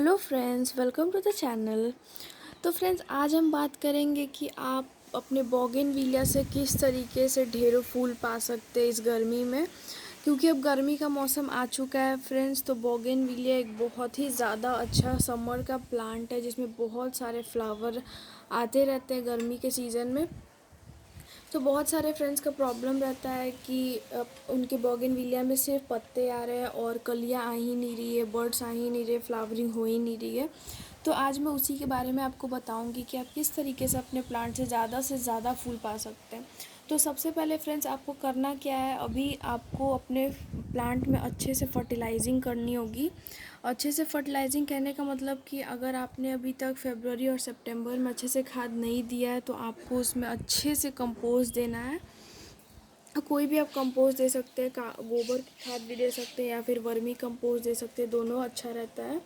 Hello friends, welcome to the channel. तो friends, आज हम बात करेंगे कि आप अपने बोगनविलिया से किस तरीके से ढेरों फूल पा सकते हैं इस गर्मी में। क्योंकि अब गर्मी का मौसम आ चुका है फ्रेंड्स, तो बोगनविलिया एक बहुत ही ज़्यादा अच्छा समर का प्लांट है जिसमें बहुत सारे फ्लावर आते रहते हैं गर्मी के सीज़न में। तो बहुत सारे फ्रेंड्स का प्रॉब्लम रहता है कि उनके बोगनविलिया में सिर्फ पत्ते आ रहे हैं और कलियां आ ही नहीं रही है, बर्ड्स आ ही नहीं रहे, फ्लावरिंग हो ही नहीं रही है। तो आज मैं उसी के बारे में आपको बताऊंगी कि आप किस तरीके से अपने प्लांट से ज़्यादा फूल पा सकते हैं। तो सबसे पहले फ्रेंड्स, आपको करना क्या है, अभी आपको अपने प्लांट में अच्छे से फर्टिलाइजिंग करनी होगी। अच्छे से फर्टिलाइजिंग कहने का मतलब कि अगर आपने अभी तक फरवरी और सितंबर में अच्छे से खाद नहीं दिया है तो आपको उसमें अच्छे से कंपोस्ट देना है। कोई भी आप कंपोस्ट दे सकते हैं, गोबर की खाद भी दे सकते हैं या फिर वर्मी कंपोस्ट दे सकते हैं, दोनों अच्छा रहता है।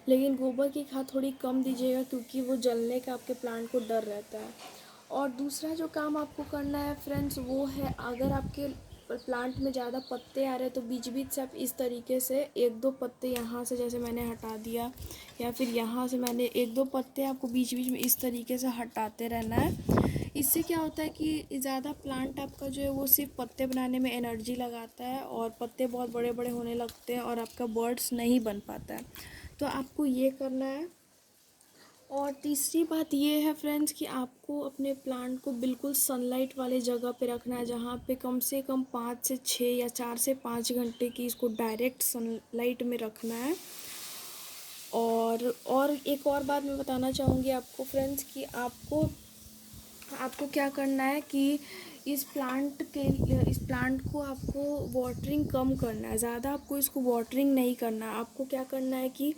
लेकिन गोबर की खाद थोड़ी कम दीजिएगा क्योंकि वो जलने का आपके प्लांट को डर रहता है। और दूसरा जो काम आपको करना है फ्रेंड्स, वो है अगर आपके प्लांट में ज़्यादा पत्ते आ रहे हैं तो बीच बीच से आप इस तरीके से एक दो पत्ते यहाँ से जैसे मैंने हटा दिया, या फिर यहाँ से मैंने एक दो पत्ते आपको बीच बीच में इस तरीके से हटाते रहना है। इससे क्या होता है कि ज़्यादा प्लांट आपका जो है वो सिर्फ पत्ते बनाने में एनर्जी लगाता है और पत्ते बहुत बड़े बड़े होने लगते हैं और आपका बर्ड्स नहीं बन पाता है। तो आपको ये करना है। और तीसरी बात ये है फ्रेंड्स कि आपको अपने प्लांट को बिल्कुल सनलाइट वाले जगह पे रखना है, जहाँ पे कम से कम 5 से 6 या 4 से 5 घंटे की इसको डायरेक्ट सनलाइट में रखना है। और एक और बात मैं बताना चाहूँगी आपको फ्रेंड्स कि आपको आपको क्या करना है कि इस प्लांट को आपको वाटरिंग कम करना है, ज़्यादा आपको इसको वाटरिंग नहीं करना है। आपको क्या करना है कि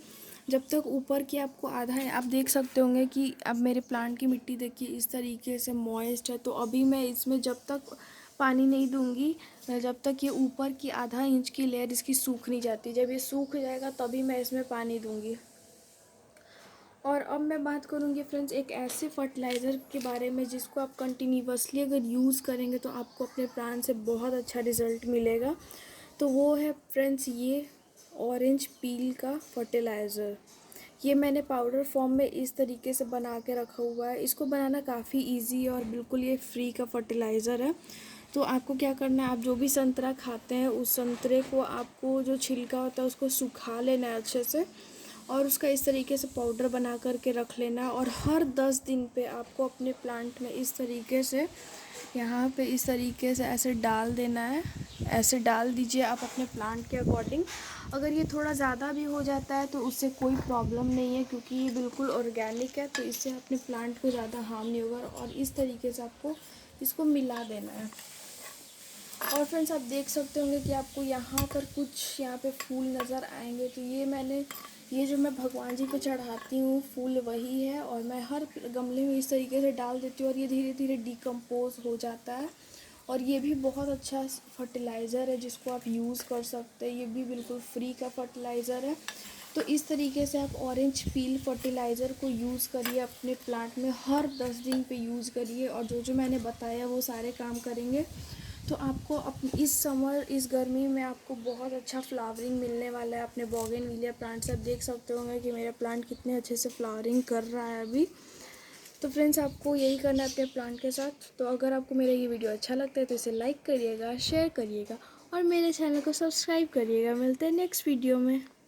जब तक ऊपर की आपको आधा है, आप देख सकते होंगे कि अब मेरे प्लांट की मिट्टी देखिए इस तरीके से मॉइस्ट है। तो अभी मैं इसमें जब तक पानी नहीं दूंगी, जब तक ये ऊपर की आधा इंच की लेयर इसकी सूख नहीं जाती, जब ये सूख जाएगा तभी मैं इसमें पानी दूंगी। और अब मैं बात करूँगी फ्रेंड्स एक ऐसे फर्टिलाइज़र के बारे में जिसको आप कंटिन्यूसली अगर यूज़ करेंगे तो आपको अपने प्लांट से बहुत अच्छा रिज़ल्ट मिलेगा। तो वो है फ्रेंड्स ये ऑरेंज पील का फर्टिलाइज़र। ये मैंने पाउडर फॉर्म में इस तरीके से बना के रखा हुआ है। इसको बनाना काफ़ी इजी है और बिल्कुल ये फ्री का फर्टिलाइज़र है। तो आपको क्या करना है, आप जो भी संतरा खाते हैं उस संतरे को आपको जो छिलका होता है उसको सुखा लेना है अच्छे से और उसका इस तरीके से पाउडर बना करके रख लेना है। और हर 10 दिन पे आपको अपने प्लांट में इस तरीके से यहाँ पे इस तरीके से ऐसे डाल देना है। ऐसे डाल दीजिए आप अपने प्लांट के अकॉर्डिंग। अगर ये थोड़ा ज़्यादा भी हो जाता है तो उससे कोई प्रॉब्लम नहीं है क्योंकि ये बिल्कुल ऑर्गेनिक है, तो इससे अपने प्लांट को ज़्यादा हार्म नहीं होगा। और इस तरीके से आपको इसको मिला देना है। और फ्रेंड्स, आप देख सकते होंगे कि आपको यहाँ पर कुछ यहाँ पे फूल नज़र आएंगे। तो ये जो मैं भगवान जी को चढ़ाती हूँ फूल वही है, और मैं हर गमले में इस तरीके से डाल देती हूँ और ये धीरे धीरे डिकम्पोज हो जाता है। और ये भी बहुत अच्छा फर्टिलाइज़र है जिसको आप यूज़ कर सकते हैं। ये भी बिल्कुल फ्री का फर्टिलाइज़र है। तो इस तरीके से आप ऑरेंज पील फर्टिलाइज़र को यूज़ करिए अपने प्लांट में, हर 10 दिन पे यूज़ करिए और जो जो मैंने बताया वो सारे काम करेंगे तो आपको इस समर इस गर्मी में आपको बहुत अच्छा फ्लावरिंग मिलने वाला है अपने बोगनविलिया प्लांट से। आप देख सकते होंगे कि मेरा प्लांट कितने अच्छे से फ्लावरिंग कर रहा है अभी। तो फ्रेंड्स, आपको यही करना है अपने प्लांट के साथ। तो अगर आपको मेरा ये वीडियो अच्छा लगता है तो इसे लाइक करिएगा, शेयर करिएगा और मेरे चैनल को सब्सक्राइब करिएगा। मिलते हैं नेक्स्ट वीडियो में।